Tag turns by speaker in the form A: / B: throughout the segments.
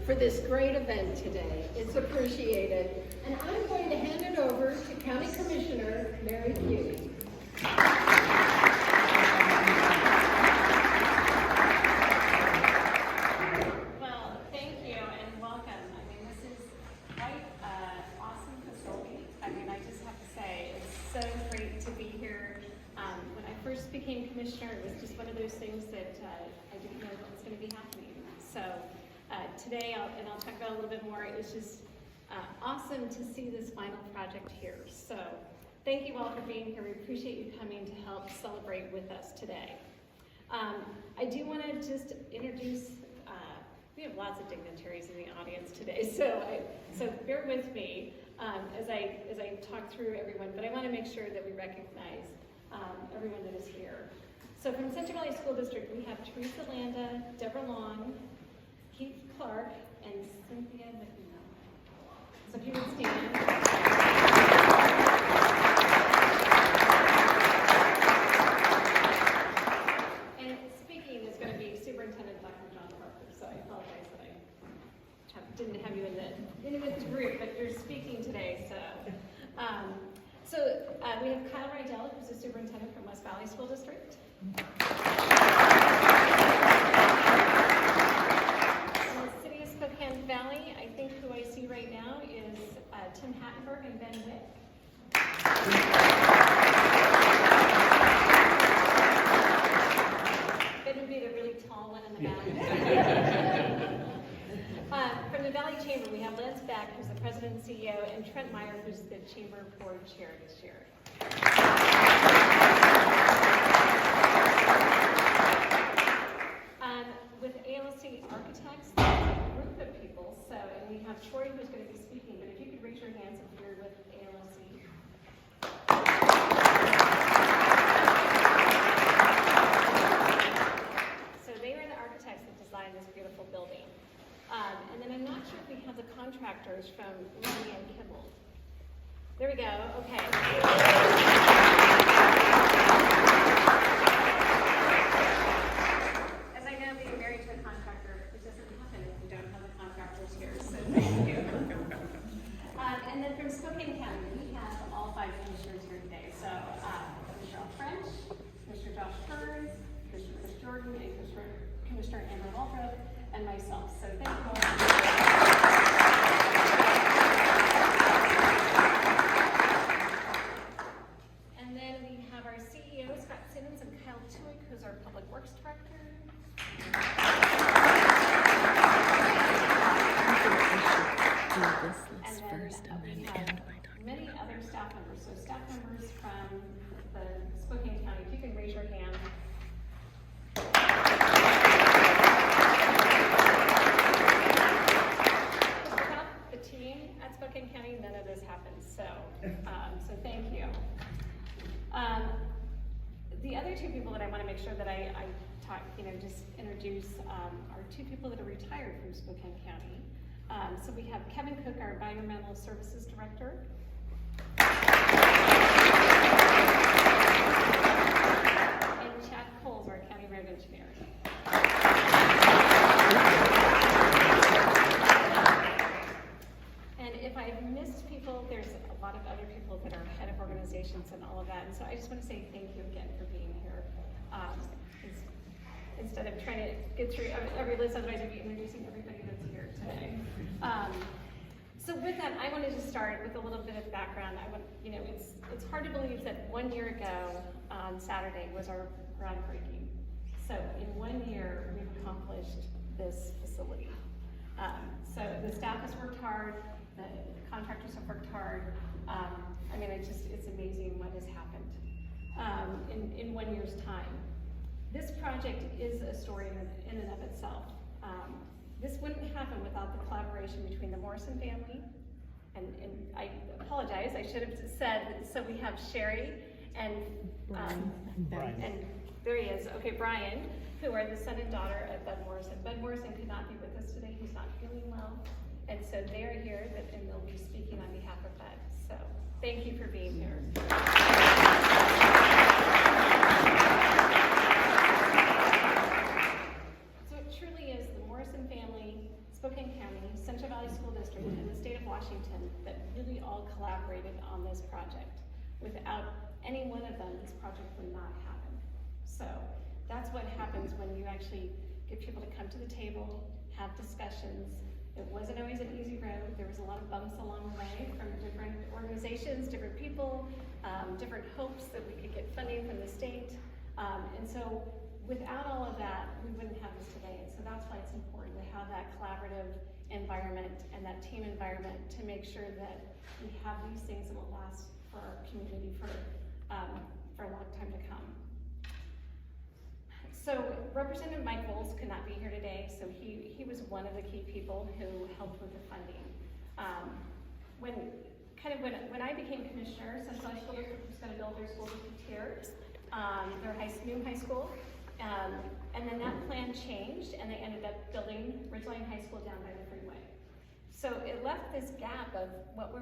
A: for this great event today. It's appreciated. And I'm going to hand it over to County Commissioner Mary Pugh.
B: Well, thank you and welcome. I mean, this is quite an awesome facility. I mean, I just have to say, it's so great to be here. When I first became commissioner, it was just one of those things that I didn't know what was going to be happening. So today, I'll talk about it a little bit more. It was just awesome to see this final project here. So thank you all for being here. We appreciate you coming to help celebrate with us today. I do want to just introduce, we have lots of dignitaries in the audience today, so bear with me as I talk through everyone, but I want to make sure that we recognize everyone that is here. So from Central Valley School District, we have Teresa Landa, Deborah Long, Keith Clark, and Cynthia McNeil. So if you would stand. And speaking is going to be Superintendent Dr. John Parker, so I apologize that I didn't have you in with the group, but you're speaking today, so we have Kyle Rydell, who's the superintendent from West Valley School District. In the city of Spokane Valley, I think who I see right now is Tim Hattenberg and Ben Wick. Ben would be the really tall one in the back. From the Valley Chamber, we have Lance Beck, who's the president and CEO, and Trent Meyer, who's the Chamber Board Chair this year. With ALC Architects, there's a group of people, and we have Troy who's going to be speaking, but if you could raise your hands if you're with ALC. So they are the architects that designed this beautiful building. And then I'm not sure if we have the contractors from Lee and Kimball. There we go, okay. As I know, being married to a contractor, it doesn't happen if we don't have the contractors here, so thank you. And then from Spokane County, we have all 5 commissioners here today. So Commissioner Al French, Commissioner Josh Kearns, Commissioner Chris Jordan, and Commissioner Amber Waldrop, and myself. So thank you all. And then we have our CEO, Scott Simmons, and Kyle Tuick, who's our Public Works Director. Many other staff members. So staff members from the Spokane County, if you can raise your hand. Without the team at Spokane County, none of this happens. So thank you. The other 2 people that I want to make sure that I talk, just introduce are 2 people that are retired from Spokane County. So we have Kevin Cook, our Environmental Services Director. And Chad Coles, our County Road Engineer. And if I've missed people, there's a lot of other people that are head of organizations and all of that. And so I just want to say thank you again for being here. Instead of trying to get through every list, otherwise I'd be introducing everybody that's here today. So with that, I wanted to start with a little bit of background. It's hard to believe that 1 year ago on Saturday was our groundbreaking. So in 1 year, we've accomplished this facility. So the staff has worked hard, the contractors have worked hard. It's amazing what has happened in 1 year's time. This project is a story in and of itself. This wouldn't happen without the collaboration between the Morrison family, and I apologize, I should have said, so we have Sherry and
C: Brian.
B: And there he is, okay, Brian, who are the son and daughter of Bud Morrison. Bud Morrison could not be with us today, he's not feeling well, and so they are here, and they'll be speaking on behalf of Bud. So thank you for being here. So it truly is the Morrison family, Spokane County, Central Valley School District and the state of Washington that really all collaborated on this project. Without any one of them, this project would not happen. So that's what happens when you actually get people to come to the table, have discussions. It wasn't always an easy road. There was a lot of bumps along the way from different organizations, different people, different hopes that we could get funding from the state. And so without all of that, we wouldn't have this today. And so that's why it's important to have that collaborative environment and that team environment to make sure that we have these things that will last for our community for a long time to come. So Representative Mike Bowles could not be here today, so he was one of the key people who helped with the funding. When I became commissioner, Central Valley School District was going to build their school district here, their new high school, and then that plan changed, and they ended up building Ridgeline High School down by the freeway. So it left this gap of what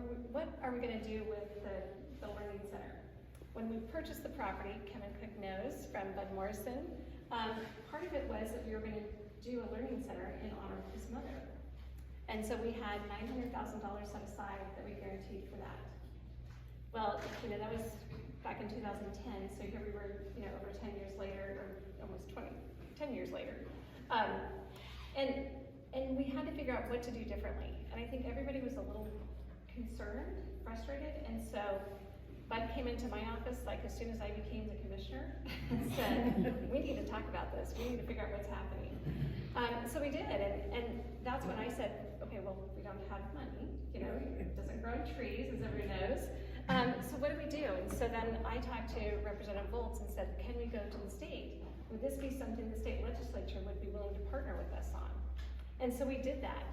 B: are we going to do with the Learning Center? When we purchased the property, Kevin Cook knows from Bud Morrison, part of it was that we were going to do a learning center in honor of his mother. And so we had $900,000 set aside that we guaranteed for that. Well, that was back in 2010, so here we were, over 10 years later, or almost 10 years later. And we had to figure out what to do differently. And I think everybody was a little concerned, frustrated, and so Bud came into my office as soon as I became the commissioner and said, we need to talk about this. We need to figure out what's happening. So we did, and that's when I said, okay, well, we don't have money, it doesn't grow on trees, as everyone knows. So what do we do? And so then I talked to Representative Volz and said, can we go to the state? Would this be something the state legislature would be willing to partner with us on? And so we did that.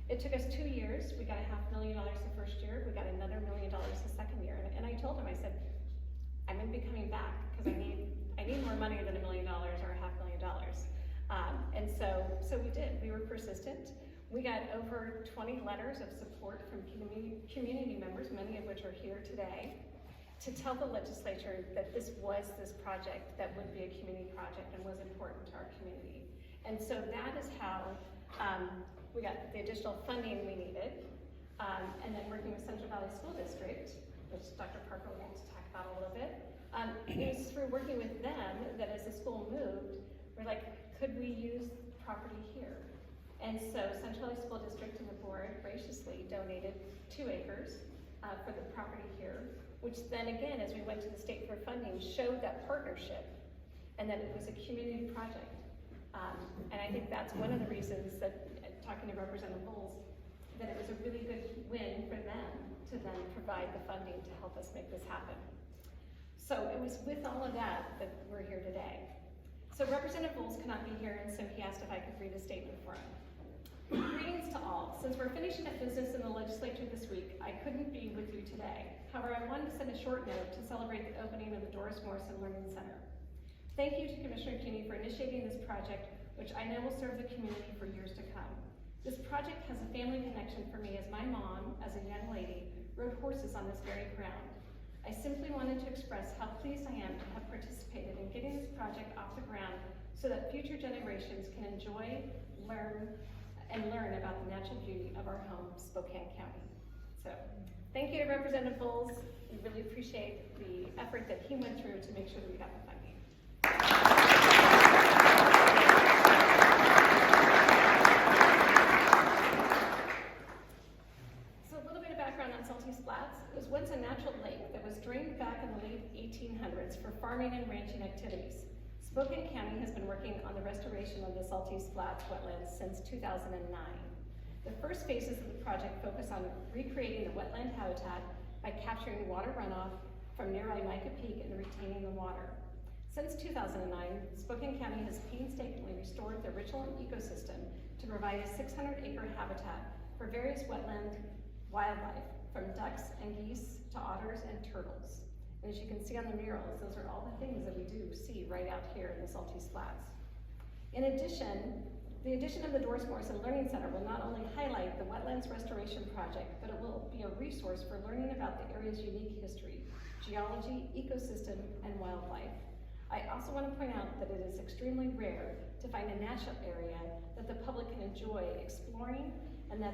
B: It took us 2 years. We got $500,000 the first year. We got another $1 million the second year. And I told him, I said, I'm going to be coming back because I need more money than $1 million or $500,000. And so we did. We were persistent. We got over 20 letters of support from community members, many of which are here today, to tell the legislature that this was this project that would be a community project and was important to our community. And so that is how we got the additional funding we needed. And then working with Central Valley School District, which Dr. Parker will talk about a little bit, it was through working with them that as the school moved, we're like, could we use property here? And so Central Valley School District and the board graciously donated 2 acres for the property here, which then again, as we went to the state for funding, showed that partnership and that it was a community project. And I think that's one of the reasons that, talking to Representative Bowles, that it was a really good win for them to then provide the funding to help us make this happen. So it was with all of that we're here today. So Representative Bowles could not be here, and so he asked if I could read a statement for him. Greetings to all. Since we're finishing up business in the legislature this week, I couldn't be with you today. However, I wanted to send a short note to celebrate the opening of the Doris Morrison Learning Center. Thank you to Commissioner Keeney for initiating this project, which I know will serve the community for years to come. This project has a family connection for me as my mom, as a young lady, rode horses on this very ground. I simply wanted to express how pleased I am to have participated in getting this project off the ground so that future generations can enjoy, learn about the natural beauty of our home, Spokane County. So, thank you to Representative Bowles. We really appreciate the effort that he went through to make sure that we got the funding. So a little bit of background on Salty Flats. It was once a natural lake that was drained back in the late 1800s for farming and ranching activities. Spokane County has been working on the restoration of the Salty Flats wetlands since 2009. The first phases of the project focus on recreating the wetland habitat by capturing water runoff from nearby Mica Peak and retaining the water. Since 2009, Spokane County has painstakingly restored the Richland ecosystem to provide a 600-acre habitat for various wetland wildlife, from ducks and geese to otters and turtles. And as you can see on the murals, those are all the things that we do see right out here in the Salty Flats. In addition, the addition of the Doris Morrison Learning Center will not only highlight the Wetlands Restoration Project, but it will be a resource for learning about the area's unique history, geology, ecosystem, and wildlife. I also want to point out that it is extremely rare to find a natural area that the public can enjoy exploring and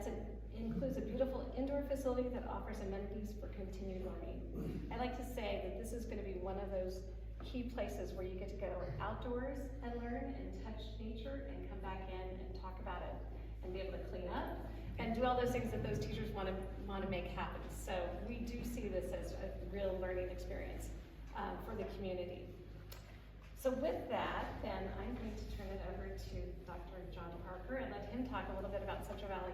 B: includes a beautiful indoor facility that offers amenities for continued learning. I like to say that this is going to be one of those key places where you get to go outdoors and learn and touch nature and come back in and talk about it and be able to clean up and do all those things that those teachers want to make happen. So we do see this as a real learning experience for the community. So with that, then I'm going to turn it over to Dr. John Parker and let him talk a little bit about Central Valley.